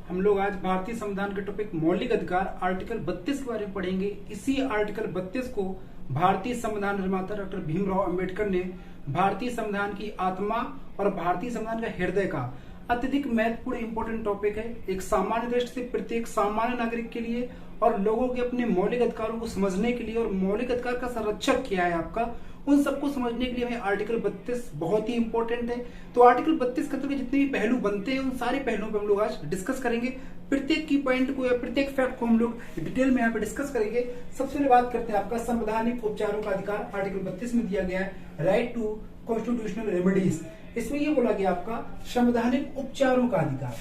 हम लोग आज भारतीय संविधान के टॉपिक मौलिक अधिकार आर्टिकल 32 के बारे में पढ़ेंगे। इसी आर्टिकल 32 को भारतीय संविधान निर्माता डॉक्टर भीमराव अंबेडकर ने भारतीय संविधान की आत्मा और भारतीय संविधान का हृदय का अत्यधिक महत्वपूर्ण इंपॉर्टेंट टॉपिक है। एक सामान्य दृष्टि से प्रत्येक सामान्य नागरिक के लिए और लोगों के अपने मौलिक अधिकारों को समझने के लिए और मौलिक अधिकार का संरक्षक क्या है आपका, उन सबको समझने के लिए हमें आर्टिकल 32 बहुत ही इंपॉर्टेंट है। तो आर्टिकल 32 के अंतर्गत जितने भी पहलू बनते हैं उन सारे पहलुओं पर हम लोग आज डिस्कस करेंगे। प्रत्येक की पॉइंट को या प्रत्येक फैक्ट को हम लोग डिटेल में यहाँ पे डिस्कस करेंगे। सबसे पहले बात करते हैं आपका संवैधानिक उपचारों का अधिकार आर्टिकल 32 में दिया गया है, राइट टू कॉन्स्टिट्यूशनल रेमेडीज। इसमें ये बोला गया आपका संवैधानिक उपचारों का अधिकार।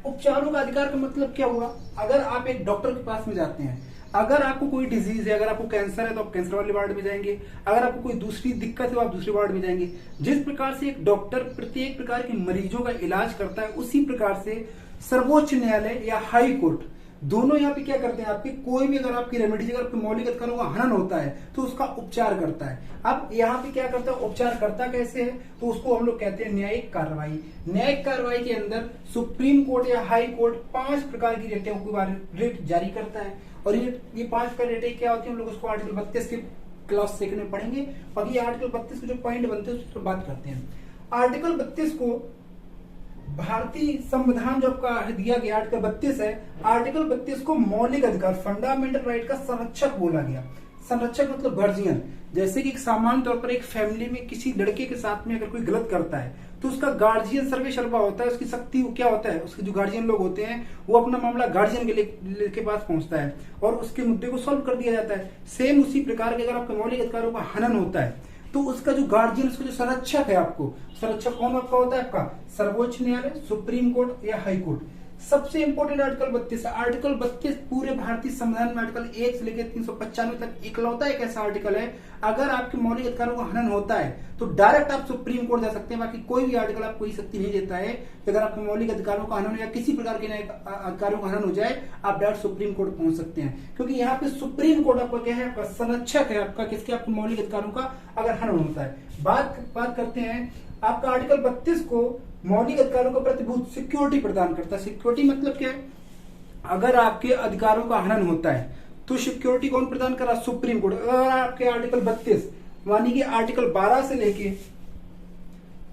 उपचारों का अधिकार का मतलब क्या हुआ? अगर आप एक डॉक्टर के पास में जाते हैं, अगर आपको कोई डिजीज है, अगर आपको कैंसर है तो आप कैंसर वाले वार्ड में जाएंगे, अगर आपको कोई दूसरी दिक्कत है तो आप दूसरे वार्ड में जाएंगे। जिस प्रकार से एक डॉक्टर प्रत्येक प्रकार के मरीजों का इलाज करता है, उसी प्रकार से सर्वोच्च न्यायालय या हाई कोर्ट दोनों यहाँ पे क्या करते हैं, आपके कोई भी अगर आपकी रेमेडीज, अगर आपके मौलिक अधिकारों का हनन होता है तो उसका उपचार करता है। अब यहाँ पे क्या करता है, उपचार करता कैसे है, तो उसको हम लोग कहते हैं न्यायिक कार्रवाई। न्यायिक कार्रवाई के अंदर सुप्रीम कोर्ट या हाई कोर्ट 5 प्रकार की रिट जारी करता है। और ये 5 प्रकार रिटें क्या होती है, हम लोग उसको आर्टिकल 32 के क्लास 2 में पढ़ेंगे। और ये आर्टिकल 32 के जो पॉइंट बनते हैं उस पर बात करते हैं। आर्टिकल 32 को भारतीय संविधान जो आपका दिया गया आर्टिकल 32 है, आर्टिकल 32 को मौलिक अधिकार फंडामेंटल राइट का संरक्षक बोला गया। संरक्षक मतलब गार्जियन। जैसे कि सामान्य तौर पर एक फैमिली में किसी लड़के के साथ में अगर कोई गलत करता है तो उसका गार्जियन सर्वे सर्वा होता है। उसकी शक्ति क्या होता है, उसके जो गार्जियन लोग होते हैं वो अपना मामला गार्जियन के पास पहुंचता है और उसके मुद्दे को सॉल्व कर दिया जाता है। सेम उसी प्रकार के अगर आपके मौलिक अधिकारों का हनन होता है तो उसका जो गार्जियन, उसका जो संरक्षक है, आपको संरक्षक कौन आपका होता है, आपका सर्वोच्च न्यायालय, सुप्रीम कोर्ट या हाई कोर्ट। सबसे इंपॉर्टेंट आर्टिकल 32 है। आर्टिकल 32 पूरे भारतीय संविधान में आर्टिकल 1 से लेकर 395 तक इकलौता एक ऐसा आर्टिकल है, अगर आपके मौलिक अधिकारों का हनन होता है तो डायरेक्ट आप सुप्रीम कोर्ट जा सकते हैं। बाकी कोई भी आर्टिकल आपको ये शक्ति नहीं देता है कि अगर आपके मौलिक अधिकारों का हनन या किसी प्रकार के अधिकारों का हनन हो जाए आप डायरेक्ट सुप्रीम कोर्ट पहुंच सकते हैं। क्योंकि यहाँ पे सुप्रीम कोर्ट आपका क्या है, आपका संरक्षक है, आपका किसके, आपके मौलिक अधिकारों का अगर हनन होता है। बात करते हैं आपका आर्टिकल 32 को मौलिक अधिकारों को प्रतिभूत सिक्योरिटी प्रदान करता है। सिक्योरिटी मतलब क्या है, अगर आपके अधिकारों का हनन होता है तो सिक्योरिटी कौन प्रदान कर रहा है, सुप्रीम कोर्ट। अगर आपके आर्टिकल 32 मानी कि आर्टिकल 12 से लेके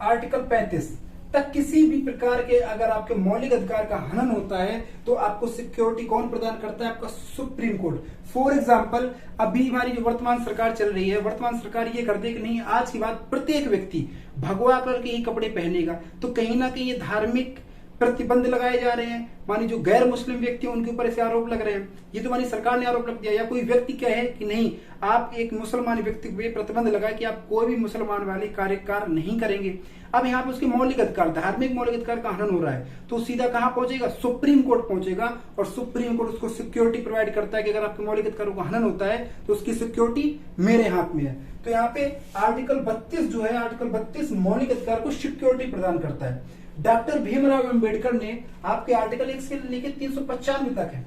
आर्टिकल 35 तक किसी भी प्रकार के अगर आपके मौलिक अधिकार का हनन होता है तो आपको सिक्योरिटी कौन प्रदान करता है, आपका सुप्रीम कोर्ट। फॉर एग्जाम्पल अभी हमारी जो वर्तमान सरकार चल रही है, वर्तमान सरकार ये कर दे कि नहीं आज की बात प्रत्येक व्यक्ति भगवा कलर के ही कपड़े पहनेगा, तो कहीं ना कहीं ये धार्मिक प्रतिबंध लगाए जा रहे हैं। मानी जो गैर मुस्लिम व्यक्ति हैं उनके ऊपर ऐसे आरोप लग रहे हैं। ये तो मानी सरकार ने आरोप लग दिया, या कोई व्यक्ति क्या है कि नहीं आप एक मुसलमान व्यक्ति पे प्रतिबंध लगाए कि आप कोई भी मुसलमान वाले कार्य नहीं करेंगे। अब यहाँ पे उसके मौलिक अधिकार, धार्मिक मौलिक अधिकार का हनन हो रहा है तो सीधा कहाँ पहुंचेगा, सुप्रीम कोर्ट पहुंचेगा। और सुप्रीम कोर्ट उसको सिक्योरिटी प्रोवाइड करता है कि अगर आपके मौलिक अधिकारों का हनन होता है तो उसकी सिक्योरिटी मेरे हाथ में है। तो यहाँ पे आर्टिकल 32 जो है, आर्टिकल 32 मौलिक अधिकार को सिक्योरिटी प्रदान करता है। डॉक्टर भीमराव अंबेडकर ने आपके आर्टिकल 1 से लेकर 395 तक है,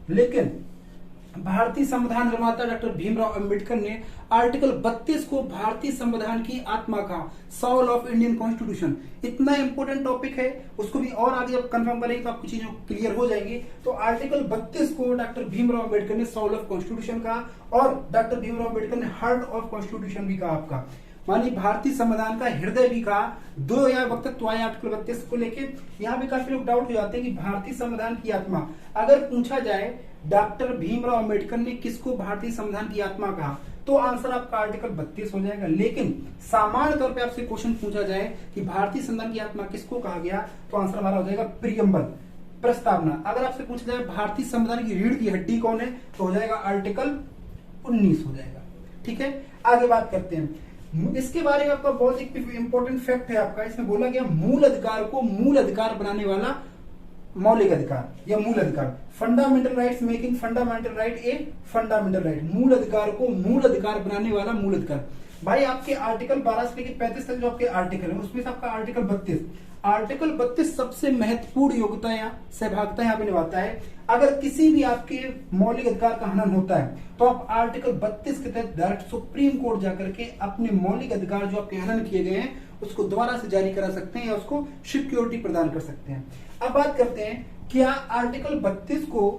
लेकिन भारतीय संविधान निर्माता डॉक्टर भीमराव अंबेडकर ने आर्टिकल 32 को भारतीय संविधान की आत्मा का, सोल ऑफ इंडियन कॉन्स्टिट्यूशन, इतना इंपॉर्टेंट टॉपिक है, उसको भी और आगे जब कंफर्म करेंगे तो आपकी चीजें क्लियर हो जाएंगी। तो आर्टिकल 32 को डॉक्टर भीमराव अंबेडकर ने सोल ऑफ कॉन्स्टिट्यूशन कहा और डॉक्टर भीमराव अंबेडकर ने हार्ट ऑफ कॉन्स्टिट्यूशन भी कहा आपका, मानी भारतीय संविधान का हृदय भी कहा। दो यहाँ वक्तत्व आए आर्टिकल 32 को लेके। यहाँ पे काफी लोग डाउट हो जाते हैं कि भारतीय संविधान की आत्मा, अगर पूछा जाए डॉक्टर भीमराव अंबेडकर ने किसको भारतीय संविधान की आत्मा कहा तो आंसर आपका आर्टिकल 32 हो जाएगा। लेकिन सामान्य तौर पे आपसे क्वेश्चन पूछा जाए कि भारतीय संविधान की आत्मा किसको कहा गया तो आंसर हमारा हो जाएगा प्रियम्बल, प्रस्तावना। अगर आपसे पूछा जाए भारतीय संविधान की रीढ़ की हड्डी कौन है तो हो जाएगा आर्टिकल 19 हो जाएगा। ठीक है, आगे बात करते हैं। इसके बारे में आपका बहुत एक इंपॉर्टेंट फैक्ट है आपका, इसमें बोला गया मूल अधिकार को मूल अधिकार बनाने वाला मौलिक अधिकार या मूल अधिकार, fundamental rights making fundamental right a fundamental right. मूल अधिकार को मूल अधिकार बनाने वाला मूल अधिकार। भाई आपके आर्टिकल 12 से लेकर 35 तक जो आपके आर्टिकल है उसमें से आपका आर्टिकल 32 सबसे महत्वपूर्ण योग्यता या सहभागिता यहाँ पे निभाता है। अगर किसी भी आपके मौलिक अधिकार का हनन होता है तो आप आर्टिकल 32 के तहत डायरेक्ट सुप्रीम कोर्ट जाकर के अपने मौलिक अधिकार जो आपके हनन किए गए हैं उसको दोबारा से जारी करा सकते हैं या उसको सिक्योरिटी प्रदान कर सकते हैं। अब बात करते हैं, क्या आर्टिकल 32 को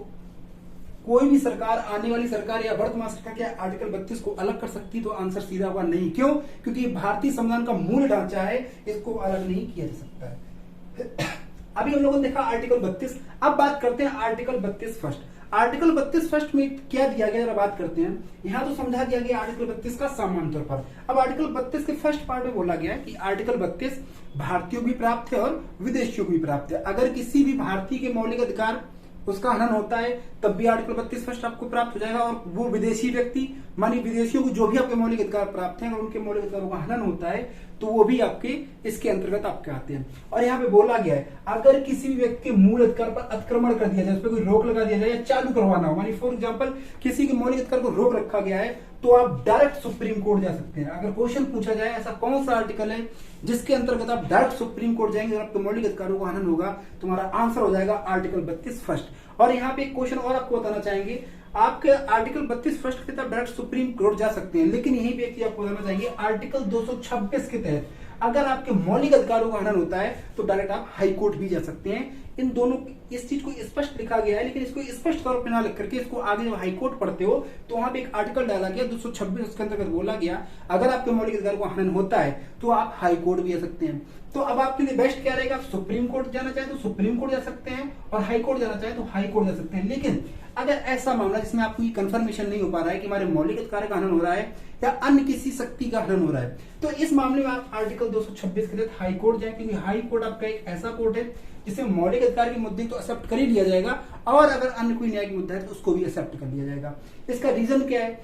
कोई भी सरकार, आने वाली सरकार या वर्तमान सरकार क्या आर्टिकल 32 को अलग कर सकती? तो आंसर सीधा हुआ नहीं। क्यों? क्योंकि ये भारतीय संविधान का मूल ढांचा है, इसको अलग नहीं किया जा सकता है। अभी हम लोगों ने देखा आर्टिकल 32। अब बात करते हैं आर्टिकल 32 फर्स्ट। आर्टिकल 32 फर्स्ट में क्या दिया गया, जरा बात करते हैं। यहां तो समझा दिया गया आर्टिकल 32 का सामान्य तौर पर। अब आर्टिकल 32 के फर्स्ट पार्ट में बोला गया है कि आर्टिकल 32 भारतीयों को भी प्राप्त है और विदेशियों को भी प्राप्त है। अगर किसी भी भारतीय के मौलिक अधिकार उसका हनन होता है तब भी आर्टिकल 32 फर्स्ट आपको प्राप्त हो जाएगा, और वो विदेशी व्यक्ति मानी विदेशियों को जो भी आपके मौलिक अधिकार प्राप्त हैं, अगर उनके मौलिक अधिकारों का हनन होता है तो वो भी आपके इसके अंतर्गत आपके आते हैं। और यहाँ पे बोला गया है अगर किसी भी व्यक्ति के मूल अधिकार पर अतिक्रमण कर दिया जाए, उस पर कोई रोक लगा दिया जाए या चालू करवाना हो, मानी फॉर एग्जाम्पल किसी के मौलिक अधिकार को रोक रखा गया है तो आप डायरेक्ट सुप्रीम कोर्ट जा सकते हैं। अगर क्वेश्चन पूछा जाए ऐसा कौन सा आर्टिकल है जिसके अंतर्गत आप डायरेक्ट सुप्रीम कोर्ट जाएंगे और आपके मौलिक अधिकारों का हनन होगा, तुम्हारा आंसर हो जाएगा आर्टिकल 32 फर्स्ट। और यहाँ पे एक क्वेश्चन और आपको बताना चाहेंगे, आपके आर्टिकल 32 फर्स्ट के तहत डायरेक्ट सुप्रीम कोर्ट जा सकते हैं, लेकिन यहीं पे एक चीज आपको बताना चाहिए, आर्टिकल 226 के तहत अगर आपके मौलिक अधिकारों का हनन होता है तो डायरेक्ट आप हाई कोर्ट भी जा सकते हैं। इन दोनों इस चीज को स्पष्ट लिखा गया है, लेकिन इसको स्पष्ट तौर पर ना लिख करके इसको आगे जब हाई कोर्ट पढ़ते हो तो वहां पे एक आर्टिकल डाला गया 226, उसके अंतर्गत बोला गया अगर आपके मौलिक अधिकार का हनन होता है तो आप हाई कोर्ट भी जा सकते हैं। तो अब आपके लिए बेस्ट क्या रहेगा, आप सुप्रीम कोर्ट जाना चाहे तो सुप्रीम कोर्ट जा सकते हैं और हाई कोर्ट जाना चाहे तो हाई कोर्ट जा सकते हैं। लेकिन अगर ऐसा मामला जिसमें आपको ये कंफर्मेशन नहीं हो पा रहा है कि हमारे मौलिक अधिकार का हनन हो रहा है या अन्य किसी शक्ति का हनन हो रहा है, तो इस मामले में आप आर्टिकल 226 के तहत हाई कोर्ट जाए, क्योंकि हाई कोर्ट आपका एक ऐसा कोर्ट है जिसमें मौलिक अधिकार के मुद्दे तो एक्सेप्ट कर ही लिया जाएगा और अगर अन्य कोई न्यायिक मुद्दा है तो उसको भी एक्सेप्ट कर लिया जाएगा। इसका रीजन क्या है,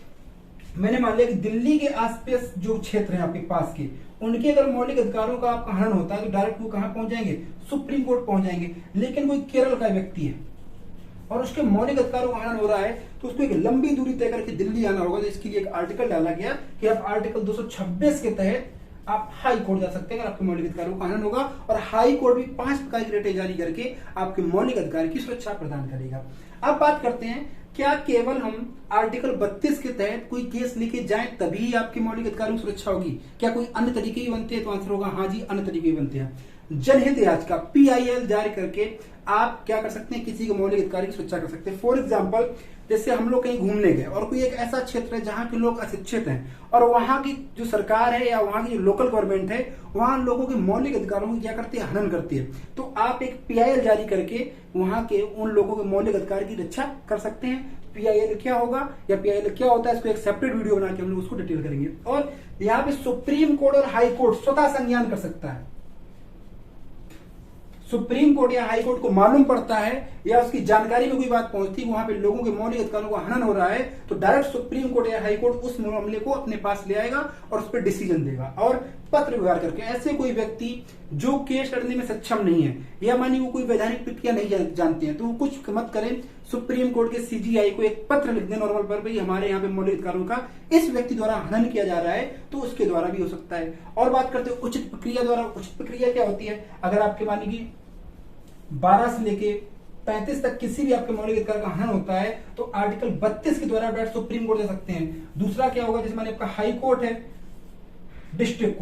मैंने मान लिया कि दिल्ली के आसपास जो क्षेत्र है आपके पास के, उनके अगर मौलिक अधिकारों का आपका हनन होता है तो डायरेक्ट वो कहां पहुंच जाएंगे, सुप्रीम कोर्ट पहुंच जाएंगे। लेकिन कोई केरल का व्यक्ति है और उसके मौलिक अधिकारों का हनन हो रहा है तो उसको एक लंबी दूरी तय करके दिल्ली आना होगा, तो इसके लिए एक आर्टिकल डाला गया कि आप आर्टिकल 226 के तहत आप हाई कोर्ट जा सकते हैं अगर आपके मौलिक अधिकारों का हनन होगा, और हाई कोर्ट भी 5 प्रकार की रेटें जारी करके आपके मौलिक अधिकार की सुरक्षा प्रदान करेगा। अब बात करते हैं, क्या केवल हम आर्टिकल 32 के तहत कोई केस लेके जाएं तभी आपके मौलिक अधिकारों की सुरक्षा होगी? क्या कोई अन्य तरीके भी बनते हैं? तो आंसर होगा हाँ जी, अन्य तरीके भी बनते हैं। जनहित याचिका PIL जारी करके आप क्या कर सकते हैं, किसी के मौलिक अधिकार की सुरक्षा कर सकते हैं। फॉर एग्जाम्पल जैसे हम लोग कहीं घूमने गए और कोई एक ऐसा क्षेत्र है जहां के लोग अशिक्षित हैं और वहां की जो सरकार है या वहां की जो लोकल गवर्नमेंट है वहां लोगों के मौलिक अधिकारों को क्या करती है, हनन करती है, तो आप एक PIL जारी करके वहां के उन लोगों के मौलिक अधिकार की रक्षा कर सकते हैं। PIL क्या होगा या PIL क्या होता है, इसको एक सेपरेट वीडियो बना के हम लोग उसको डिटेल करेंगे। और यहाँ पे सुप्रीम कोर्ट और हाई कोर्ट स्वतः संज्ञान कर सकता है। सुप्रीम कोर्ट या हाई कोर्ट को मालूम पड़ता है या उसकी जानकारी में कोई बात पहुंचती है वहां पे लोगों के मौलिक अधिकारों का हनन हो रहा है तो डायरेक्ट सुप्रीम कोर्ट या हाई कोर्ट उस मामले को अपने पास ले आएगा और उस पर डिसीजन देगा। और पत्र व्यवहार करके ऐसे कोई व्यक्ति जो केस लड़ने में सक्षम नहीं है या मानी वो कोई वैधानिक प्रक्रिया नहीं जानते हैं तो वो कुछ मत करें, सुप्रीम कोर्ट के CGI को एक पत्र लिख दें नॉर्मल पर भाई हमारे यहाँ पे मौलिक अधिकारों का इस व्यक्ति द्वारा हनन किया जा रहा है, तो उसके द्वारा भी हो सकता है। और बात करते हैं उचित प्रक्रिया द्वारा। उचित प्रक्रिया क्या होती है, अगर आपके मानी की 12 से लेके 35 तक किसी भी आपके मौलिक अधिकार का हनन होता है तो आर्टिकल 32 के द्वारा डायरेक्ट सुप्रीम कोर्ट जा सकते हैं। दूसरा क्या होगा, जैसे माने आपका हाई कोर्ट है, डिस्ट्रिक्ट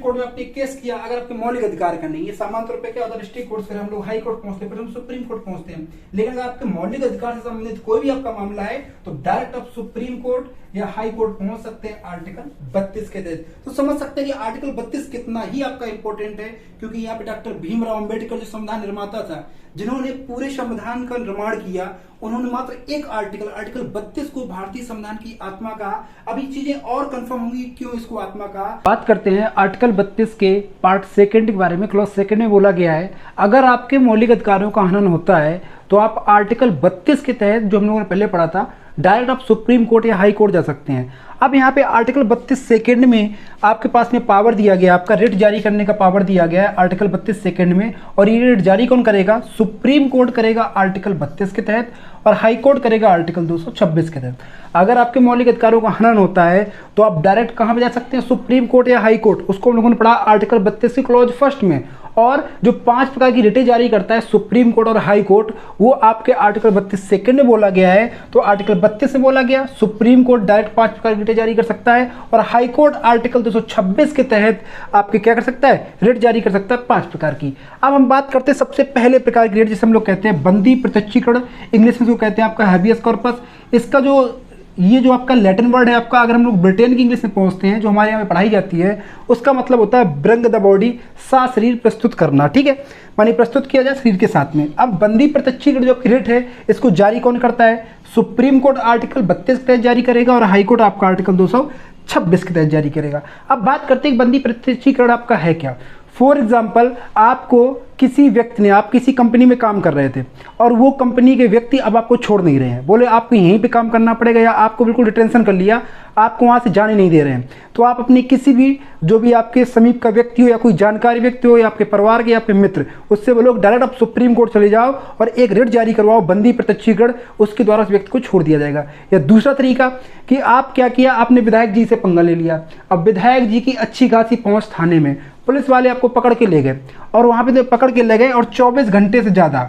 कोर्ट में आपने केस किया, अगर आपके मौलिक अधिकार का नहीं है, सामान्य तौर पे क्या होता है डिस्ट्रिक्ट कोर्ट से हम लोग हाई कोर्ट पहुंचते हैं, फिर हम सुप्रीम कोर्ट पहुंचते हैं। लेकिन अगर आपके मौलिक अधिकार से संबंधित कोई भी आपका मामला है तो डायरेक्ट आप सुप्रीम कोर्ट या हाई कोर्ट पहुंच सकते हैं आर्टिकल 32 के तहत। तो समझ सकते हैं कि आर्टिकल 32 कितना ही आपका इंपॉर्टेंट है, क्योंकि यहाँ पे डॉक्टर भीमराव अंबेडकर जो संविधान निर्माता था, जिन्होंने पूरे संविधान का निर्माण किया, उन्होंने मात्र एक आर्टिकल 32 को भारतीय संविधान की आत्मा कहा। अभी चीजें और कंफर्म होंगी क्यों इसको आत्मा कहा। बात करते हैं आर्टिकल 32 के पार्ट सेकंड के बारे में। क्लॉज सेकंड में बोला गया है अगर आपके मौलिक अधिकारों का हनन होता है तो आप आर्टिकल 32 के तहत जो हम लोगों ने पहले पढ़ा था डायरेक्ट आप सुप्रीम कोर्ट या हाई कोर्ट जा सकते हैं। अब यहाँ पे आर्टिकल 32 सेकेंड में आपके पास में पावर दिया गया, आपका रिट जारी करने का पावर दिया गया है आर्टिकल 32 सेकेंड में। और ये रिट जारी कौन करेगा? सुप्रीम कोर्ट करेगा आर्टिकल 32 के तहत, और हाई कोर्ट करेगा आर्टिकल 226 के तहत। अगर आपके मौलिक अधिकारों का हनन होता है तो आप डायरेक्ट कहाँ पे जा सकते हैं? सुप्रीम कोर्ट या हाई कोर्ट। उसको हम लोगों ने पढ़ा आर्टिकल 32 की क्लॉज फर्स्ट में। और जो 5 प्रकार की रिटें जारी करता है सुप्रीम कोर्ट और हाई कोर्ट, वो आपके आर्टिकल 32 सेकेंड में बोला गया है। तो आर्टिकल 32 में बोला गया सुप्रीम कोर्ट डायरेक्ट 5 प्रकार की रिटें जारी कर सकता है, और हाई कोर्ट आर्टिकल 226 के तहत आपके क्या कर सकता है? रिट जारी कर सकता है 5 प्रकार की। अब हम बात करते हैं सबसे पहले प्रकार की रिट, जिसे हम लोग कहते हैं बंदी प्रत्यक्षीकरण, इंग्लिश में इसको कहते हैं आपका हैबियस कॉर्पस। इसका जो ये जो आपका लैटिन वर्ड है आपका, अगर हम लोग ब्रिटेन की इंग्लिश में पहुंचते हैं जो हमारे यहाँ पे पढ़ाई जाती है, उसका मतलब होता है ब्रिंग द बॉडी, सा शरीर प्रस्तुत करना, ठीक है, मानी प्रस्तुत किया जाए शरीर के साथ में। अब बंदी प्रत्यक्षीकरण जो रिट है इसको जारी कौन करता है? सुप्रीम कोर्ट आर्टिकल 32 के तहत जारी करेगा, और हाई कोर्ट आपका आर्टिकल 226 के तहत जारी करेगा। अब बात करते हैं बंदी प्रत्यक्षीकरण आपका है क्या। फॉर एग्जाम्पल, आपको किसी व्यक्ति ने, आप किसी कंपनी में काम कर रहे थे और वो कंपनी के व्यक्ति अब आपको छोड़ नहीं रहे हैं, बोले आपको यहीं पे काम करना पड़ेगा, या आपको बिल्कुल डिटेंशन कर लिया, आपको वहाँ से जाने नहीं दे रहे हैं। तो आप अपनी किसी भी जो भी आपके समीप का व्यक्ति हो, या कोई जानकारी व्यक्ति हो, या आपके परिवार के, या आपके मित्र, उससे बोलो डायरेक्ट आप सुप्रीम कोर्ट चले जाओ और एक रिट जारी करवाओ बंदी प्रत्यक्षीकरण, उसके द्वारा उस व्यक्ति को छोड़ दिया जाएगा। या दूसरा तरीका कि आप क्या किया, आपने विधायक जी से पंगा ले लिया। अब विधायक जी की अच्छी खासी पहुँच थाने में, पुलिस वाले आपको पकड़ के ले गए, और वहाँ पे पकड़ के ले गए और 24 घंटे से ज़्यादा,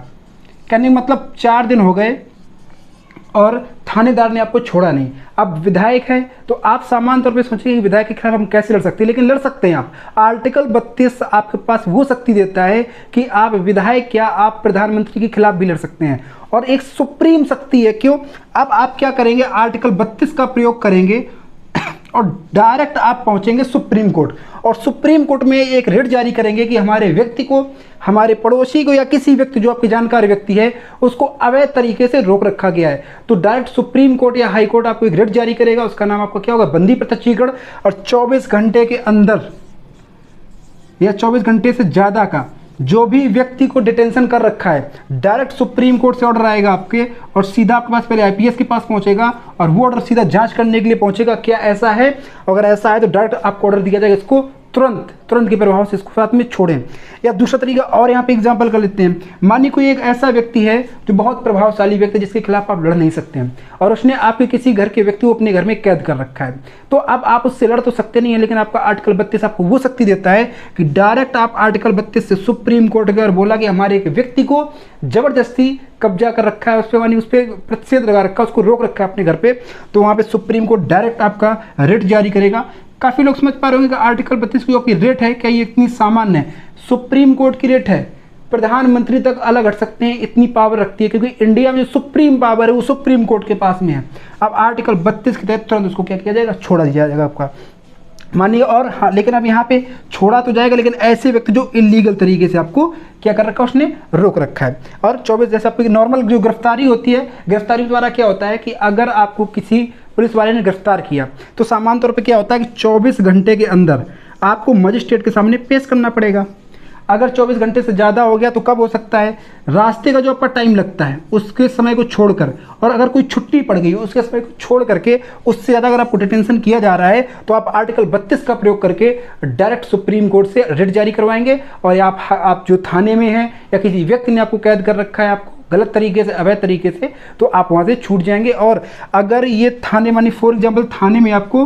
कहने का मतलब 4 दिन हो गए और थानेदार ने आपको छोड़ा नहीं। अब विधायक है तो आप सामान्य तौर पे सोचिए कि विधायक के खिलाफ हम कैसे लड़ सकते हैं, लेकिन लड़ सकते हैं आप। आर्टिकल 32 आपके पास वो शक्ति देता है कि आप विधायक क्या, आप प्रधानमंत्री के खिलाफ भी लड़ सकते हैं, और एक सुप्रीम शक्ति है। क्यों? अब आप क्या करेंगे? आर्टिकल 32 का प्रयोग करेंगे और डायरेक्ट आप पहुंचेंगे सुप्रीम कोर्ट, और सुप्रीम कोर्ट में एक रिट जारी करेंगे कि हमारे व्यक्ति को, हमारे पड़ोसी को, या किसी व्यक्ति जो आपकी जानकार व्यक्ति है उसको अवैध तरीके से रोक रखा गया है। तो डायरेक्ट सुप्रीम कोर्ट या हाई कोर्ट आपको एक रिट जारी करेगा, उसका नाम आपका क्या होगा? बंदी प्रत्यक्षीकरण। और 24 घंटे के अंदर या 24 घंटे से ज़्यादा का जो भी व्यक्ति को डिटेंशन कर रखा है, डायरेक्ट सुप्रीम कोर्ट से ऑर्डर आएगा आपके, और सीधा आपके पास पहले आईपीएस के पास पहुंचेगा, और वो ऑर्डर सीधा जांच करने के लिए पहुंचेगा क्या ऐसा है। अगर ऐसा है तो डायरेक्ट आपको ऑर्डर दिया जाएगा इसको तुरंत के प्रभाव से इसको साथ में छोड़ें। या दूसरा तरीका और यहाँ पे एग्जांपल कर लेते हैं। मानिए कोई एक ऐसा व्यक्ति है जो बहुत प्रभावशाली व्यक्ति है, जिसके खिलाफ आप लड़ नहीं सकते हैं, और उसने आपके किसी घर के व्यक्ति को अपने घर में कैद कर रखा है। तो अब आप उससे लड़ तो सकते नहीं है, लेकिन आपका आर्टिकल 32 आपको वो शक्ति देता है कि डायरेक्ट आप आर्टिकल 32 से सुप्रीम कोर्ट गए और बोला कि हमारे एक व्यक्ति को जबरदस्ती कब्जा कर रखा है, उस पर मानी उस पर प्रतिषेध लगा रखा है, उसको रोक रखा है अपने घर पे, तो वहाँ पे सुप्रीम कोर्ट डायरेक्ट आपका रिट जारी करेगा। काफ़ी लोग समझ पा रहे होंगे कि आर्टिकल 32 की जो आपकी रेट है, क्या ये इतनी सामान्य है? सुप्रीम कोर्ट की रेट है, प्रधानमंत्री तक अलग हट सकते हैं, इतनी पावर रखती है, क्योंकि इंडिया में जो सुप्रीम पावर है वो सुप्रीम कोर्ट के पास में है। अब आर्टिकल 32 के तहत तुरंत उसको क्या किया जाएगा? छोड़ा दिया जाएगा आपका, मानिए। और हाँ, लेकिन अब यहाँ पे छोड़ा तो जाएगा, लेकिन ऐसे व्यक्ति जो इलीगल तरीके से आपको क्या कर रखा है, उसने रोक रखा है। और 24 जैसे आपकी नॉर्मल जो गिरफ्तारी होती है, गिरफ्तारी द्वारा क्या होता है कि अगर आपको किसी पुलिस वाले ने गिरफ्तार किया तो सामान्य तौर पे क्या होता है कि 24 घंटे के अंदर आपको मजिस्ट्रेट के सामने पेश करना पड़ेगा। अगर 24 घंटे से ज़्यादा हो गया तो कब हो सकता है? रास्ते का जो आपका टाइम लगता है उसके समय को छोड़कर, और अगर कोई छुट्टी पड़ गई उसके समय को छोड़ करके, उससे ज़्यादा अगर आपको डिटेंशन किया जा रहा है तो आप आर्टिकल 32 का प्रयोग करके डायरेक्ट सुप्रीम कोर्ट से रिट जारी करवाएंगे, और आप जो थाने में हैं या किसी व्यक्ति ने आपको कैद कर रखा है आपको गलत तरीके से, अवैध तरीके से, तो आप वहाँ से छूट जाएंगे। और अगर ये थाने मानी फॉर एग्जाम्पल थाने में आपको,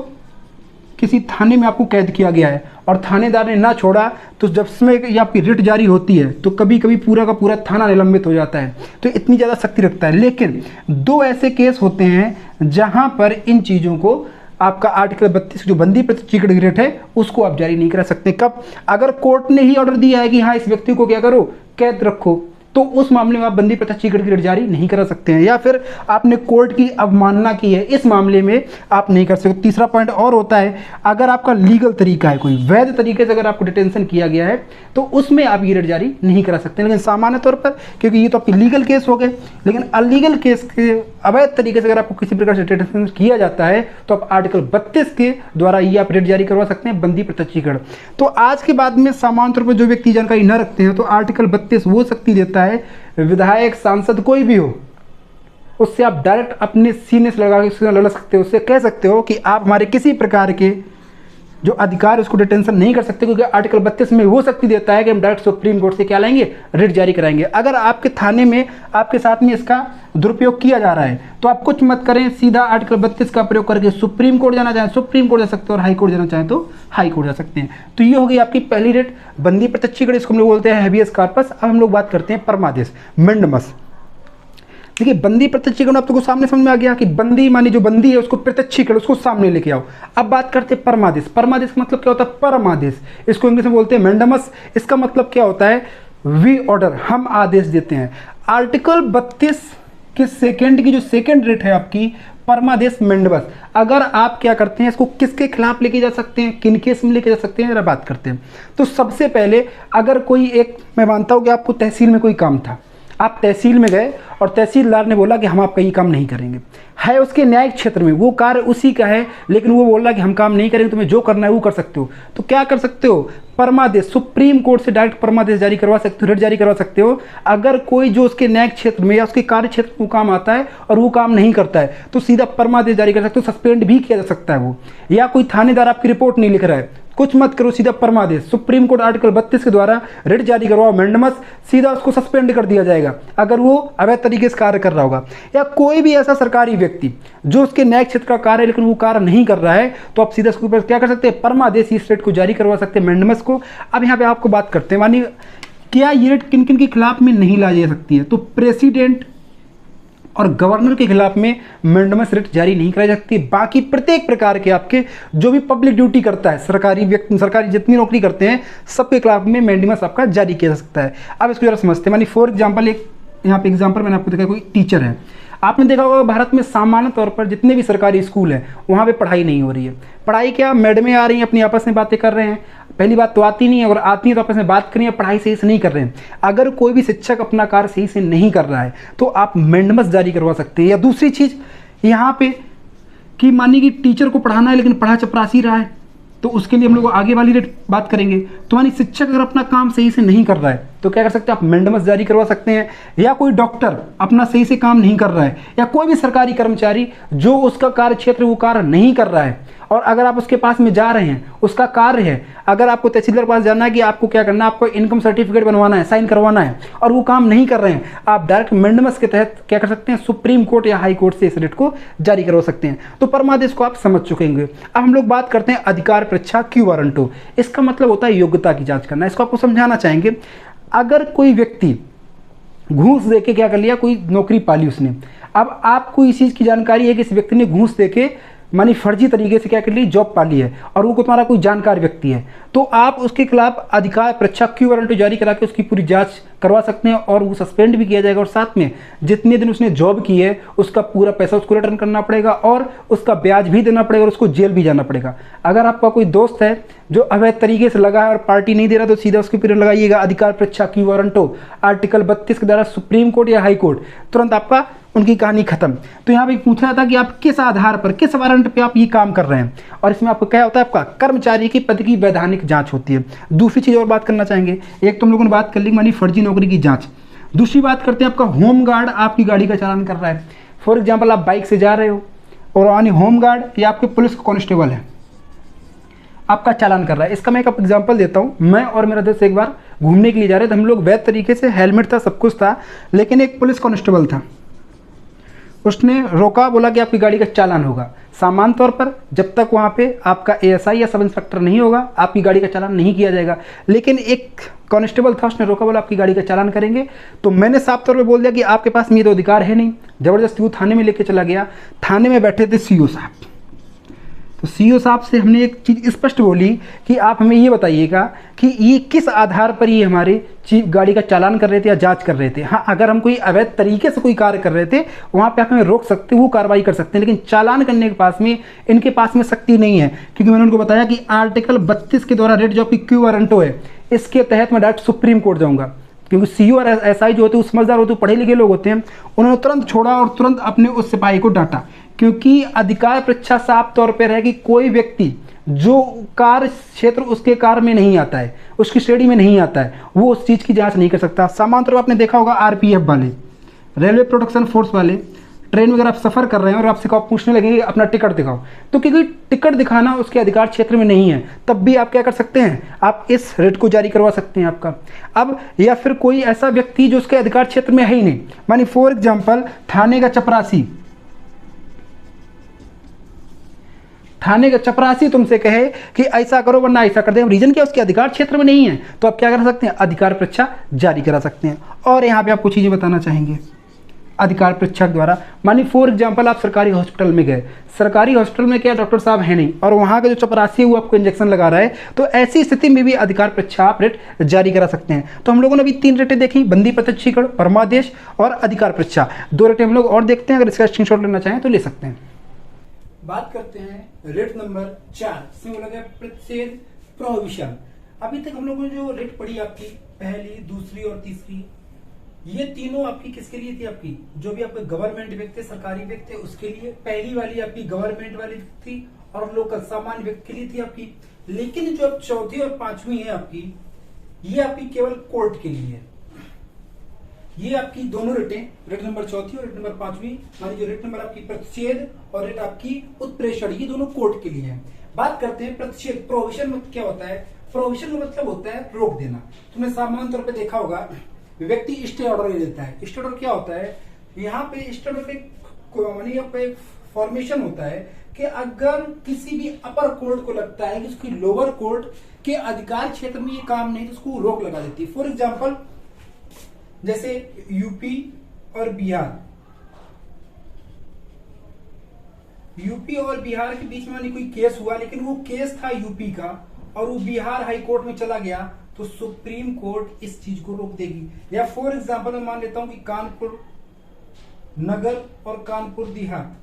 किसी थाने में आपको कैद किया गया है और थानेदार ने ना छोड़ा, तो जब समय ये आपकी रिट जारी होती है तो कभी कभी पूरा का पूरा थाना निलंबित हो जाता है। तो इतनी ज़्यादा शक्ति रखता है। लेकिन 2 ऐसे केस होते हैं जहाँ पर इन चीज़ों को आपका आर्टिकल 32 जो बंदी प्रत्यक्षीकरण रिट है उसको आप जारी नहीं करा सकते। कब? अगर कोर्ट ने ही ऑर्डर दिया है कि हाँ इस व्यक्ति को क्या करो, कैद रखो, तो उस मामले में आप बंदी प्रत्यक्षीकरण की रिट जारी नहीं करा सकते हैं। या फिर आपने कोर्ट की अवमानना की है, इस मामले में आप नहीं कर सकते। तीसरा पॉइंट और होता है, अगर आपका लीगल तरीका है, कोई वैध तरीके से अगर आपको डिटेंशन किया गया है तो उसमें आप ये रिट जारी नहीं करा सकते। लेकिन सामान्य तौर पर, क्योंकि ये तो आपके लीगल केस हो गए, लेकिन अलीगल केस के अवैध तरीके से अगर आपको किसी प्रकार से डिटेंशन किया जाता है तो आप आर्टिकल 32 के द्वारा ये आप रिट जारी करवा सकते हैं, बंदी प्रत्यक्षीकरण। तो आज के बाद में सामान्य तौर पर जो व्यक्ति जानकारी न रखते हैं तो आर्टिकल 32 वो शक्ति देता है, विधायक, सांसद, कोई भी हो, उससे आप डायरेक्ट अपने सीने से लगा के उससे लड़ सकते हो, उससे कह सकते हो कि आप हमारे किसी प्रकार के जो अधिकार उसको डिटेंशन नहीं कर सकते, क्योंकि आर्टिकल 32 में वो शक्ति देता है कि हम डायरेक्ट सुप्रीम कोर्ट से क्या लाएंगे, रिट जारी कराएंगे। अगर आपके थाने में आपके साथ में इसका दुरुपयोग किया जा रहा है तो आप कुछ मत करें, सीधा आर्टिकल 32 का प्रयोग करके सुप्रीम कोर्ट जाना चाहें सुप्रीम कोर्ट जा सकते हो, और हाई कोर्ट जाना चाहें तो हाई कोर्ट जा सकते हैं। तो ये हो गई आपकी पहली रिट, बंदी प्रत्यक्षीकरण, इसको हम लोग बोलते हैं हैबियस कॉर्पस। अब हम लोग बात करते हैं परमादेश, मेंडमस। देखिए बंदी प्रत्यक्षीकरण आप तो सामने समझ में आ गया कि बंदी मानी जो बंदी है उसको प्रत्यक्षीकरण, उसको सामने लेके आओ। अब बात करते हैं परमादेश। परमादेश का मतलब क्या होता है, परमादेश, इसको इंग्लिश में बोलते हैं मेंडमस। इसका मतलब क्या होता है, वी ऑर्डर, हम आदेश देते हैं। आर्टिकल 32 के सेकेंड की जो सेकेंड रेट है आपकी परमादेश मेंडमस, अगर आप क्या करते हैं इसको किसके खिलाफ लेके जा सकते हैं, किन केस में लेके जा सकते हैं, जरा बात करते हैं। तो सबसे पहले अगर कोई एक, मैं मानता हूं कि आपको तहसील में कोई काम था, आप तहसील में गए और तहसीलदार ने बोला कि हम आपका ये काम नहीं करेंगे, है उसके न्यायिक क्षेत्र में, वो कार्य उसी का है, लेकिन वो बोल रहा है कि हम काम नहीं करेंगे, तुम्हें जो करना है वो कर सकते हो। तो क्या कर सकते हो, परमादेश, सुप्रीम कोर्ट से डायरेक्ट परमादेश जारी करवा सकते हो, रिट जारी करवा सकते हो। अगर कोई जो उसके न्यायिक क्षेत्र में या उसके कार्य क्षेत्र में काम आता है और वो काम नहीं करता है तो सीधा परमादेश जारी कर सकते हो, सस्पेंड भी किया जा सकता है वो। या कोई थानेदार आपकी रिपोर्ट नहीं लिख रहा है, कुछ मत करो, सीधा परमादेश, सुप्रीम कोर्ट आर्टिकल 32 के द्वारा रिट जारी करवाओ मेंडमस, सीधा उसको सस्पेंड कर दिया जाएगा अगर वो अवैध तरीके से कार्य कर रहा होगा। या कोई भी ऐसा सरकारी व्यक्ति जो उसके न्यायिक क्षेत्र का कार्य है लेकिन वो कार्य नहीं कर रहा है, तो आप सीधा उसके ऊपर क्या कर सकते हैं, परमादेश, इस रिट को जारी करवा सकते हैं, मेंडमस को। अब यहाँ पे आपको बात करते हैं, मानिए क्या ये रिट किन किन के खिलाफ में नहीं लाई जा सकती है, तो प्रेसिडेंट और गवर्नर के खिलाफ में मेंडमस रिट जारी नहीं कराई जा सकती। बाकी प्रत्येक प्रकार के आपके जो भी पब्लिक ड्यूटी करता है, सरकारी व्यक्ति, सरकारी जितनी नौकरी करते हैं, सबके खिलाफ में मेंडमस आपका जारी किया जा सकता है। अब इसको जरा समझते हैं, मानी फॉर एग्जाम्पल, एक यहाँ पे एग्जाम्पल मैंने आपको देखा, कोई टीचर है, आपने देखा होगा भारत में सामान्य तौर पर जितने भी सरकारी स्कूल हैं वहाँ पे पढ़ाई नहीं हो रही है। पढ़ाई क्या, मैडमें आ रही हैं अपनी आपस में बातें कर रहे हैं, पहली बात तो आती नहीं है, अगर आती है तो आपस में बात करें, पढ़ाई सही से नहीं कर रहे हैं। अगर कोई भी शिक्षक अपना कार्य सही से नहीं कर रहा है तो आप मेंडमस जारी करवा सकते हैं। या दूसरी चीज़ यहाँ पे कि मानिए कि टीचर को पढ़ाना है लेकिन पढ़ा चपरासी रहा है, तो उसके लिए हम लोग आगे वाली रेट बात करेंगे। तो मानिए शिक्षक अगर अपना काम सही से नहीं कर रहा है तो क्या कर सकते हैं, आप मेंडमस जारी करवा सकते हैं। या कोई डॉक्टर अपना सही से काम नहीं कर रहा है, या कोई भी सरकारी कर्मचारी जो उसका कार्य क्षेत्र वो कार्य नहीं कर रहा है, और अगर आप उसके पास में जा रहे हैं, उसका कार्य है, अगर आपको तहसीलदार के पास जाना है कि आपको क्या करना है, आपको इनकम सर्टिफिकेट बनवाना है, साइन करवाना है, और वो काम नहीं कर रहे हैं, आप डायरेक्ट मेंडमस के तहत क्या कर सकते हैं, सुप्रीम कोर्ट या हाई कोर्ट से इस रिट को जारी करवा सकते हैं। तो परमादेश को आप समझ चुके होंगे। अब हम लोग बात करते हैं अधिकार परीक्षा क्यू वारंटो। इसका मतलब होता है योग्यता की जांच करना। इसको आपको समझाना चाहेंगे। अगर कोई व्यक्ति घूस देके क्या कर लिया, कोई नौकरी पाली उसने, अब आपको इस चीज़ की जानकारी है कि इस व्यक्ति ने घूस देके मानी फर्जी तरीके से क्या कर ली, जॉब पाली है, और वो तुम्हारा कोई जानकार व्यक्ति है, तो आप उसके खिलाफ अधिकार परीक्षा क्यू वारंटो जारी करा के उसकी पूरी जांच करवा सकते हैं, और वो सस्पेंड भी किया जाएगा, और साथ में जितने दिन उसने जॉब की है उसका पूरा पैसा उसको रिटर्न करना पड़ेगा, और उसका ब्याज भी देना पड़ेगा, और उसको जेल भी जाना पड़ेगा। अगर आपका कोई दोस्त है जो अवैध तरीके से लगा है और पार्टी नहीं दे रहा, तो सीधा उसके पीरियड लगाइएगा अधिकार परीक्षा क्यू वारंटो आर्टिकल 32 के द्वारा सुप्रीम कोर्ट या हाई कोर्ट, तुरंत आपका उनकी कहानी खत्म। तो यहाँ पे पूछा था कि आप किस आधार पर, किस वारंट पे आप ये काम कर रहे हैं, और इसमें आपको क्या होता है, आपका कर्मचारी की पद की वैधानिक जांच होती है। दूसरी चीज़ और बात करना चाहेंगे, एक तो हम लोगों ने बात कर ली मानी फर्जी नौकरी की जांच। दूसरी बात करते हैं, आपका होम गार्ड आपकी गाड़ी का चालान कर रहा है। फॉर एग्जाम्पल आप बाइक से जा रहे हो और यानी होम गार्ड या आपके पुलिस कांस्टेबल है, आपका चालान कर रहा है। इसका मैं एक एग्जांपल देता हूँ। मैं और मेरा दोस्त एक बार घूमने के लिए जा रहे थे, हम लोग वैध तरीके से, हेलमेट था, सब कुछ था, लेकिन एक पुलिस कांस्टेबल था, उसने रोका, बोला कि आपकी गाड़ी का चालान होगा। सामान्य तौर पर जब तक वहाँ पे आपका एएसआई या सब इंस्पेक्टर नहीं होगा आपकी गाड़ी का चालान नहीं किया जाएगा, लेकिन एक कांस्टेबल था, उसने रोका, बोला आपकी गाड़ी का चालान करेंगे। तो मैंने साफ तौर पे बोल दिया कि आपके पास ये तो अधिकार है नहीं। ज़बरदस्ती वो थाने में लेके चला गया। थाने में बैठे थे सीओ साहब, तो सीओ साहब से हमने एक चीज़ स्पष्ट बोली कि आप हमें ये बताइएगा कि ये किस आधार पर ये हमारे गाड़ी का चालान कर रहे थे या जांच कर रहे थे। हाँ, अगर हम कोई अवैध तरीके से कोई कार्य कर रहे थे वहाँ पे आप हमें रोक सकते, वो कार्रवाई कर सकते हैं, लेकिन चालान करने के पास में इनके पास में शक्ति नहीं है, क्योंकि मैंने उनको बताया कि आर्टिकल 32 के द्वारा रेट जो आपकी क्यू वारंटो है, इसके तहत मैं डायरेक्ट सुप्रीम कोर्ट जाऊँगा। क्योंकि सीओ और एसआई जो होते हैं, समझदार होते हैं, पढ़े लिखे लोग होते हैं, उन्होंने तुरंत छोड़ा और तुरंत अपने उस सिपाही को डांटा, क्योंकि अधिकार परीक्षा साफ तौर पर है कि कोई व्यक्ति जो कार्य क्षेत्र उसके कार्य में नहीं आता है, उसकी श्रेणी में नहीं आता है, वो उस चीज़ की जांच नहीं कर सकता। सामान्य तौर पर आपने देखा होगा आरपीएफ वाले, रेलवे प्रोटेक्शन फोर्स वाले, ट्रेन में अगर आप सफ़र कर रहे हैं और आपसे पूछने लगेंगे अपना टिकट दिखाओ, तो क्योंकि टिकट दिखाना उसके अधिकार क्षेत्र में नहीं है, तब भी आप क्या कर सकते हैं, आप इस रिट को जारी करवा सकते हैं आपका। अब या फिर कोई ऐसा व्यक्ति जो उसके अधिकार क्षेत्र में है ही नहीं, मानी फॉर एग्जाम्पल थाने का चपरासी तुमसे कहे कि ऐसा करो वरना ऐसा कर दे, रीजन क्या उसके अधिकार क्षेत्र में नहीं है, तो आप क्या कर सकते हैं, अधिकार परीक्षा जारी करा सकते हैं। और यहाँ पे आपको चीज़ें बताना चाहेंगे अधिकार परीक्षक द्वारा। मानी फॉर एग्जाम्पल आप सरकारी हॉस्पिटल में गए, सरकारी हॉस्पिटल में क्या डॉक्टर साहब है नहीं और वहाँ का जो चपरासी है वो आपको इंजेक्शन लगा रहा है, तो ऐसी स्थिति में भी अधिकार परीक्षा आप रेट जारी करा सकते हैं। तो हम लोगों ने अभी 3 रेटें देखी, बंदी प्रत्यक्षीकरण, परमादेश और अधिकार परीक्षा। 2 रेटें हम लोग और देखते हैं, अगर इसका स्क्रीनशॉट लेना चाहें तो ले सकते हैं। बात करते हैं रेट नंबर 4 से बोला गया प्रतिषेध प्रोहिबिशन। अभी तक हम लोगों ने जो रेट पढ़ी आपकी पहली, दूसरी और तीसरी, ये तीनों आपकी किसके लिए थी, आपकी जो भी आपके गवर्नमेंट व्यक्ति, सरकारी व्यक्ति उसके लिए। पहली वाली आपकी गवर्नमेंट वाली थी और लोकल सामान्य व्यक्ति के लिए थी आपकी। लेकिन जो अब चौथी और पांचवी है आपकी, ये आपकी केवल कोर्ट के लिए है। ये आपकी दोनों रेटें, रेट नंबर चौथी और रेट नंबर पांचवी, मानी जो रेट नंबर आपकी प्रतिषेध और रेट आपकी उत्प्रेषण, ये दोनों कोर्ट के लिए है। बात करते हैं प्रतिषेध। प्रोहिबिशन में क्या होता है, प्रोहिबिशन का मतलब होता है रोक देना। तुमने सामान्य तौर पर देखा होगा व्यक्ति स्टे ऑर्डर ले लेता है। स्टे ऑर्डर क्या होता है, यहाँ पे स्टे ऑर्डर पे एक फॉर्मेशन होता है कि अगर किसी भी अपर कोर्ट को लगता है कि उसकी लोअर कोर्ट के अधिकार क्षेत्र में ये काम नहीं, तो उसको रोक लगा देती है। फॉर एग्जाम्पल जैसे यूपी और बिहार के बीच में कोई केस हुआ, लेकिन वो केस था यूपी का और वो बिहार हाई कोर्ट में चला गया, तो सुप्रीम कोर्ट इस चीज को रोक देगी। या फॉर एग्जांपल मैं मान लेता हूं कि कानपुर नगर और कानपुर देहात,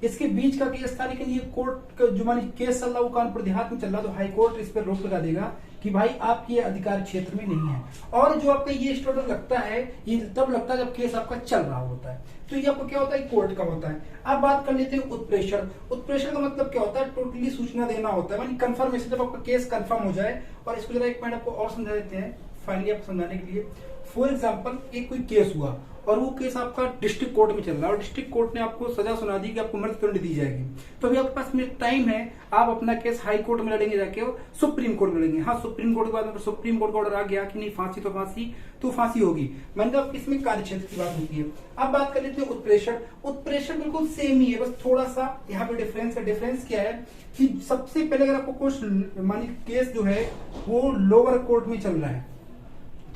इसके बीच का केस था, लेकिन ये कोर्ट का जो मानी केस चल रहा वो कानपुर देहात में चल रहा, तो हाई कोर्ट इस पर रोक लगा देगा कि भाई आपकी ये अधिकार क्षेत्र में नहीं है। और जो आपका ये स्टोर लगता है, ये तब लगता है जब केस आपका चल रहा होता है, तो ये आपको क्या होता है, कोर्ट का होता है। अब बात कर लेते हैं उत्प्रेषण। उत्प्रेषण का मतलब क्या होता है, टोटली सूचना देना होता है, मानी कंफर्मेशन, जब आपका केस कंफर्म हो जाए। और इसको जरा एक पॉइंट आपको और समझा देते हैं फाइनली आपको समझाने के लिए। फॉर एग्जाम्पल एक कोई केस हुआ और वो केस आपका डिस्ट्रिक्ट कोर्ट में चल रहा है और डिस्ट्रिक्ट कोर्ट ने आपको सजा सुना दी कि आपको मृत्युदंड दी जाएगी, तो अभी आपके पास में टाइम है, आप अपना केस हाई कोर्ट में लड़ेंगे, जाके सुप्रीम कोर्ट में लड़ेंगे। हाँ, सुप्रीम कोर्ट के बाद अगर सुप्रीम कोर्ट का ऑर्डर आ गया कि नहीं फांसी तो फांसी, तो फांसी होगी। मतलब इसमें कार्य क्षेत्र की बात होती है। अब बात कर लेते हैं उत्प्रेषण। उत्प्रेषण बिल्कुल सेम ही है, बस थोड़ा सा यहाँ पे डिफरेंस है। डिफरेंस क्या है कि सबसे पहले अगर आपको कुछ मानी केस जो है वो लोअर कोर्ट में चल रहा है,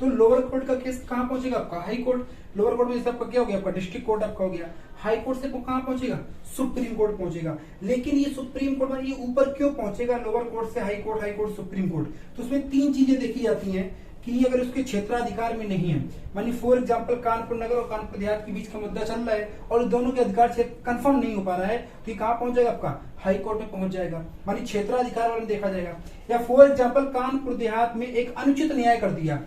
तो लोअर कोर्ट का केस कहां पहुंचेगा, आपका हाई कोर्ट। लोअर कोर्ट में जैसे आपका क्या हो गया, आपका डिस्ट्रिक्ट कोर्ट आपका हो गया, हाई कोर्ट से कहां पहुंचेगा, सुप्रीम कोर्ट पहुंचेगा। लेकिन ये सुप्रीम कोर्ट में ये ऊपर क्यों पहुंचेगा, लोअर कोर्ट से हाई कोर्ट सुप्रीम कोर्ट, तो उसमें 3 चीजें देखी जाती हैं कि अगर उसके क्षेत्राधिकार में नहीं है, मानी फॉर एग्जाम्पल कानपुर नगर और कानपुर देहात के बीच का मुद्दा चल रहा है और दोनों के अधिकार क्षेत्र कंफर्म नहीं हो पा रहा है, तो ये कहां पहुंच जाएगा, आपका हाई कोर्ट में पहुंच जाएगा, मानी क्षेत्राधिकार वाले देखा जाएगा। या फॉर एग्जाम्पल कानपुर देहात में एक अनुचित न्याय कर दिया,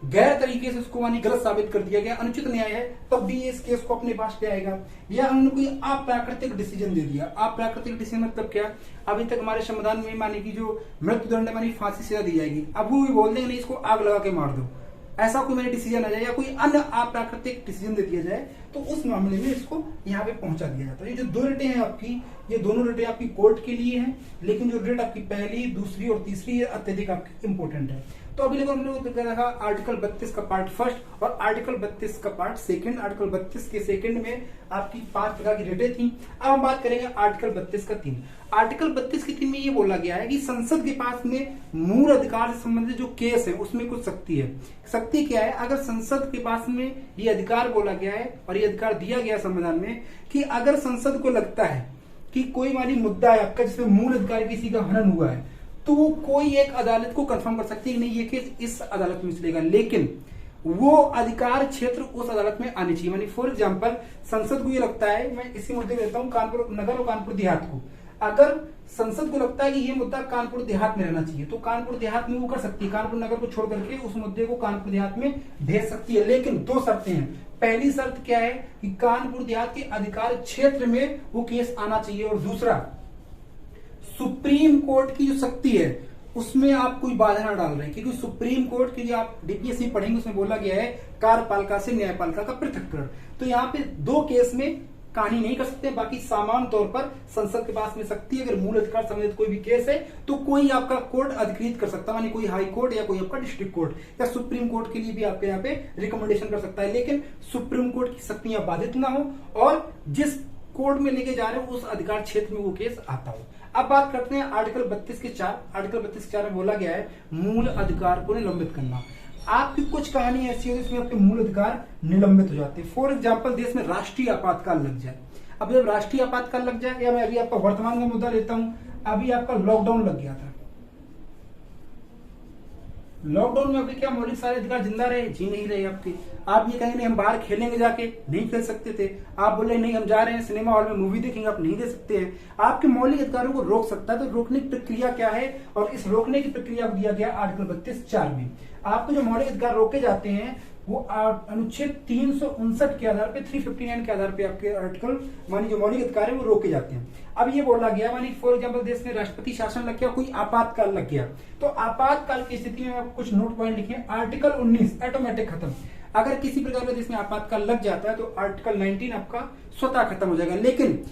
गैर तरीके से उसको मानी गलत साबित कर दिया गया, अनुचित न्याय है, तब भी इस केस को अपने पास ले आएगा। या हमने कोई अप्राकृतिक डिसीजन दे दिया। अप्राकृतिक डिसीजन मतलब क्या, अभी तक हमारे संविधान में माने की जो मृत्युदंड मानी फांसी सजा दी जाएगी, अब वो भी बोल देंगे नहीं इसको आग लगा के मार दो, ऐसा कोई मेरे डिसीजन आ जाए या कोई अन्य अप्राकृतिक डिसीजन दे दिया जाए, तो उस मामले में इसको यहाँ पे पहुंचा दिया जाता है। ये जो 2 रेटें हैं आपकी, ये दोनों रेटें आपकी कोर्ट के लिए हैं, लेकिन जो रेट आपकी पहली, दूसरी और तीसरी ये अत्यधिक आपकी इंपोर्टेंट है। तो अभी हम लोग देखा आर्टिकल 32 का पार्ट फर्स्ट और आर्टिकल 32 का पार्ट सेकंड। आर्टिकल 32 के सेकंड में आपकी 5 प्रकार की रेटें थी। अब हम बात करेंगे आर्टिकल 32 का 3। आर्टिकल 32 के 3 में ये बोला गया है कि संसद के पास में मूल अधिकार से संबंधित जो केस है उसमें कुछ शक्ति है। शक्ति क्या है, अगर संसद के पास में ये अधिकार बोला गया है और ये अधिकार दिया गया संविधान में कि अगर संसद को लगता है कि कोई मानी मुद्दा है आपका जिसमें मूल अधिकार किसी का हनन हुआ है, तो वो कोई एक अदालत को कंफर्म कर सकती है नहीं ये केस इस अदालत में चलेगा, लेकिन वो अधिकार क्षेत्र उस अदालत में आनी चाहिए। मानी फॉर एग्जांपल संसद को ये लगता है, मैं इसी मुद्दे में लेता हूं कानपुर नगर और कानपुर देहात को, अगर संसद को लगता है कि ये मुद्दा कानपुर देहात में रहना चाहिए तो कानपुर देहात में वो कर सकती है, कानपुर नगर को छोड़ करके उस मुद्दे को कानपुर देहात में भेज सकती है। लेकिन 2 शर्तें हैं। पहली शर्त क्या है कि कानपुर देहात के अधिकार क्षेत्र में वो केस आना चाहिए, और दूसरा सुप्रीम कोर्ट की जो शक्ति है उसमें आप कोई बाधा ना डाल रहे हैं, क्योंकि सुप्रीम कोर्ट की जो आप डीपीएस में पढ़ेंगे उसमें बोला गया है कार्यपालिका से न्यायपालिका का पृथक्करण। तो यहाँ पे 2 केस में कहानी नहीं कर सकते, बाकी सामान्य तौर पर संसद के पास में शक्ति है, अगर मूल अधिकार संबंधित कोई भी केस है तो कोई आपका कोर्ट अधिकृत कर सकता है, मानी कोई हाई कोर्ट या कोई आपका डिस्ट्रिक्ट कोर्ट या सुप्रीम कोर्ट के लिए भी आपके यहाँ पे रिकमेंडेशन कर सकता है, लेकिन सुप्रीम कोर्ट की शक्तियां बाधित ना हो और जिस कोर्ट में लेके जा रहे हो उस अधिकार क्षेत्र में वो केस आता हो। अब बात करते हैं आर्टिकल 32 के 4। आर्टिकल 32 के 4 में बोला गया है मूल अधिकार को निलंबित करना। आपकी कुछ कहानी ऐसी होती है जिसमें आपके मूल अधिकार निलंबित हो जाते हैं। फॉर एग्जाम्पल, देश में राष्ट्रीय आपातकाल लग जाए। अब जब राष्ट्रीय आपातकाल लग जाए, या मैं अभी आपका वर्तमान का मुद्दा लेता हूं, अभी आपका लॉकडाउन लग गया था। लॉकडाउन में आपके क्या मौलिक सारे अधिकार जिंदा रहे? जी नहीं रहे आपके। आप ये कहेंगे नहीं हम बाहर खेलेंगे, जाके नहीं खेल सकते थे। आप बोले नहीं हम जा रहे हैं सिनेमा हॉल में मूवी देखेंगे, आप नहीं दे सकते हैं। आपके मौलिक अधिकारों को रोक सकता है। तो रोकने की प्रक्रिया क्या है, और इस रोकने की प्रक्रिया को दिया गया आर्टिकल 32(4) में। आपके जो मौलिक अधिकार रोके जाते हैं वो अनुच्छेद 359 के आधार पे, 359 के आधार पे आपके आर्टिकल मानी जो मौलिक अधिकार है वो रोके जाते हैं। अब ये बोला गया, मानी फॉर एग्जांपल देश में राष्ट्रपति शासन लग गया, कोई आपातकाल लग गया, तो आपातकाल की स्थिति में आप कुछ नोट पॉइंट लिखे। आर्टिकल 19 ऑटोमेटिक खत्म। अगर किसी प्रकार का देश में आपातकाल लग जाता है तो आर्टिकल 19 आपका स्वतः खत्म हो जाएगा। लेकिन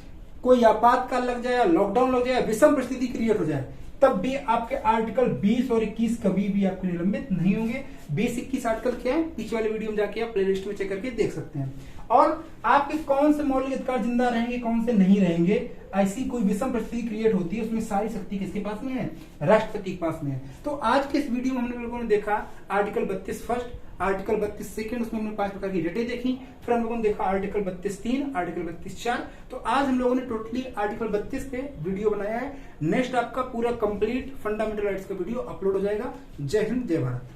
कोई आपातकाल लग जाए, लॉकडाउन लग जाए, विषम परिस्थिति क्रिएट हो जाए, तब भी आपके आर्टिकल 20 और 21 कभी भी आपके निलंबित नहीं होंगे। 20-21 आर्टिकल क्या है, पीछे वाले वीडियो में जाके आप प्लेलिस्ट में चेक करके देख सकते हैं। और आपके कौन से मौलिक अधिकार जिंदा रहेंगे, कौन से नहीं रहेंगे, ऐसी कोई विषम परिस्थिति क्रिएट होती है, उसमें सारी शक्ति किसके पास में है? राष्ट्रपति के पास में है। तो आज के इस वीडियो में हम लोगों ने देखा आर्टिकल 32 फर्स्ट, आर्टिकल 32 सेकंड, उसमें हमने 5 प्रकार की डेटें देखी। फिर हम लोगों ने देखा आर्टिकल 32(3), आर्टिकल 32(4). तो आज हम लोगों ने टोटली आर्टिकल 32 पे वीडियो बनाया है। नेक्स्ट आपका पूरा कंप्लीट फंडामेंटल राइट्स का वीडियो अपलोड हो जाएगा। जय हिंद, जय भारत।